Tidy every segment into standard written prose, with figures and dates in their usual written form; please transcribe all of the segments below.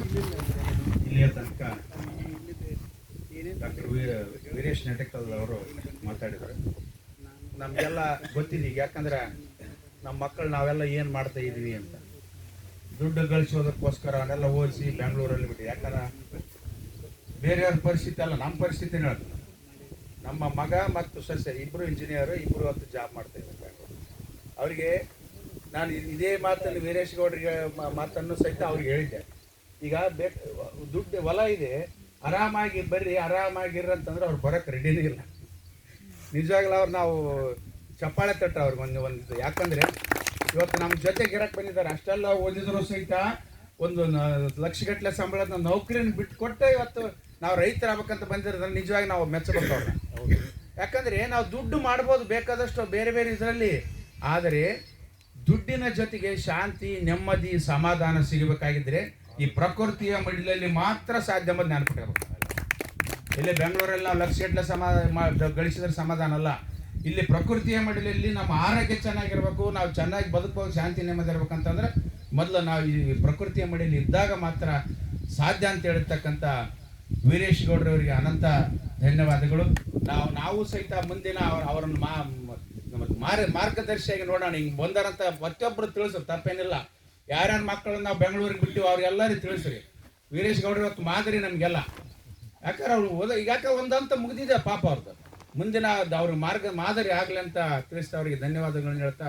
ಇಲ್ಲಿಯ ತನಕ ಡಾಕ್ಟರ್ ವೀರೇಶ್ ನೆಟಕಲ್ ಅವರು ಮಾತಾಡಿದರು. ನಮಗೆಲ್ಲ ಗೊತ್ತಿದೆ ಈಗ, ಯಾಕಂದ್ರೆ ನಮ್ಮ ಮಕ್ಕಳು ನಾವೆಲ್ಲ ಏನು ಮಾಡ್ತಾ ಇದ್ದೀವಿ ಅಂತ ದುಡ್ಡು ಗಳಿಸೋದಕ್ಕೋಸ್ಕರ ಅವನ್ನೆಲ್ಲ ಓದಿಸಿ ಬೆಂಗಳೂರಲ್ಲಿ ಬಿಟ್ಟು. ಯಾಕಂದ್ರೆ ಬೇರೆಯವ್ರ ಪರಿಸ್ಥಿತಿ ಅಲ್ಲ, ನಮ್ಮ ಪರಿಸ್ಥಿತಿನೇ ಹೇಳ್ತಾರೆ. ನಮ್ಮ ಮಗ ಮತ್ತು ಸೊಸೆ ಇಬ್ಬರು ಇಂಜಿನಿಯರು, ಇಬ್ಬರು ಹೊತ್ತು ಜಾಬ್ ಮಾಡ್ತಾ ಇದ್ದಾರೆ ಬೆಂಗಳೂರು. ಅವರಿಗೆ ನಾನು ಇದೇ ಮಾತನ್ನು ವೀರೇಶ್ ಗೌಡರಿಗೆ ಮಾತನ್ನು ಸಹಿತ ಅವ್ರಿಗೆ ಹೇಳಿದ್ದೆ. ಈಗ ದುಡ್ಡು ಹೊಲ ಇದೆ, ಆರಾಮಾಗಿ ಬರ್ರಿ, ಆರಾಮಾಗಿರ್ರಿ ಅಂತಂದ್ರೆ ಅವ್ರು ಬರೋಕ್ಕೆ ರೆಡಿನೇ ಇಲ್ಲ. ನಿಜವಾಗ್ಲೂ ಅವ್ರು ನಾವು ಚಪ್ಪಾಳೆ ತಟ್ಟ ಅವ್ರಿಗೆ ಒಂದು ಯಾಕಂದರೆ ಇವತ್ತು ನಮ್ಮ ಜೊತೆಗೆ ಇರಕ್ಕೆ ಬಂದಿದ್ದಾರೆ. ಅಷ್ಟೆಲ್ಲ ಓದಿದ್ರು ಸಹಿತ ಒಂದು ಲಕ್ಷಗಟ್ಟಲೆ ಸಂಬಳದ ನೌಕರಿನ ಬಿಟ್ಟು ಕೊಟ್ಟೆ ಇವತ್ತು ನಾವು ರೈತರಾಗಬೇಕಂತ ಬಂದಿರೋದನ್ನ ನಿಜವಾಗಿ ನಾವು ಮೆಚ್ಚಬೇಕು ಅವ್ರನ್ನ. ಯಾಕಂದರೆ ನಾವು ದುಡ್ಡು ಮಾಡ್ಬೋದು ಬೇಕಾದಷ್ಟು ಬೇರೆ ಬೇರೆ ಇದರಲ್ಲಿ, ಆದರೆ ದುಡ್ಡಿನ ಜೊತೆಗೆ ಶಾಂತಿ, ನೆಮ್ಮದಿ, ಸಮಾಧಾನ ಸಿಗಬೇಕಾಗಿದ್ದರೆ ಈ ಪ್ರಕೃತಿಯ ಮಡಿಲಲ್ಲಿ ಮಾತ್ರ ಸಾಧ್ಯ ಎಂಬುದು ನೆನಪಿಟ್ಕೋಬೇಕು. ಇಲ್ಲೇ ಬೆಂಗಳೂರಲ್ಲಿ ನಾವು ಲಕ್ಷಗಟ್ಟಲೆ ಗಳಿಸಿದ್ರೆ ಸಮಾಧಾನ ಅಲ್ಲ. ಇಲ್ಲಿ ಪ್ರಕೃತಿಯ ಮಡಿಲಲ್ಲಿ ನಮ್ಮ ಆರೋಗ್ಯ ಚೆನ್ನಾಗಿರ್ಬೇಕು, ನಾವು ಚೆನ್ನಾಗಿ ಬದುಕಬೇಕು, ಶಾಂತಿ ನೆಮ್ಮದಿ ಇರ್ಬೇಕಂತಂದ್ರೆ ಮೊದಲು ನಾವು ಈ ಪ್ರಕೃತಿಯ ಮಡಿಯಲ್ಲಿ ಇದ್ದಾಗ ಮಾತ್ರ ಸಾಧ್ಯ ಅಂತ ಹೇಳಿರ್ತಕ್ಕಂಥ ವೀರೇಶ್ ಗೌಡ್ರವರಿಗೆ ಅನಂತ ಧನ್ಯವಾದಗಳು. ನಾವು ಸಹಿತ ಮುಂದಿನ ಅವರನ್ನು ಮಾರ್ಗದರ್ಶಿಯಾಗಿ ನೋಡೋಣ. ಹಿಂಗೆ ಬಂದಾರಂತ ಪ್ರತಿಯೊಬ್ಬರು ತಿಳಿಸ್ರಿ, ತಪ್ಪೇನಿಲ್ಲ. ಯಾರ್ಯಾರ ಮಕ್ಕಳನ್ನ ನಾವು ಬೆಂಗಳೂರಿಗೆ ಬಿಟ್ಟು ಅವ್ರೆಲ್ಲರಿಗೂ ತಿಳಿಸ್ರಿ. ವೀರೇಶ್ ಗೌಡ್ರ ಇವತ್ತು ಮಾದರಿ ನಮಗೆಲ್ಲ. ಯಾಕಂದ್ರೆ ಅವ್ರು ಯಾಕೆ ಒಂದಂತ ಮುಗಿದಿದೆ ಪಾಪ ಅವ್ರದ್ದು. ಮುಂದಿನ ಅವ್ರ ಮಾದರಿ ಆಗಲಿ ಅಂತ ತಿಳಿಸ್ತಾ ಅವರಿಗೆ ಧನ್ಯವಾದಗಳನ್ನ ಹೇಳ್ತಾ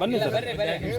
ಬನ್ನಿ.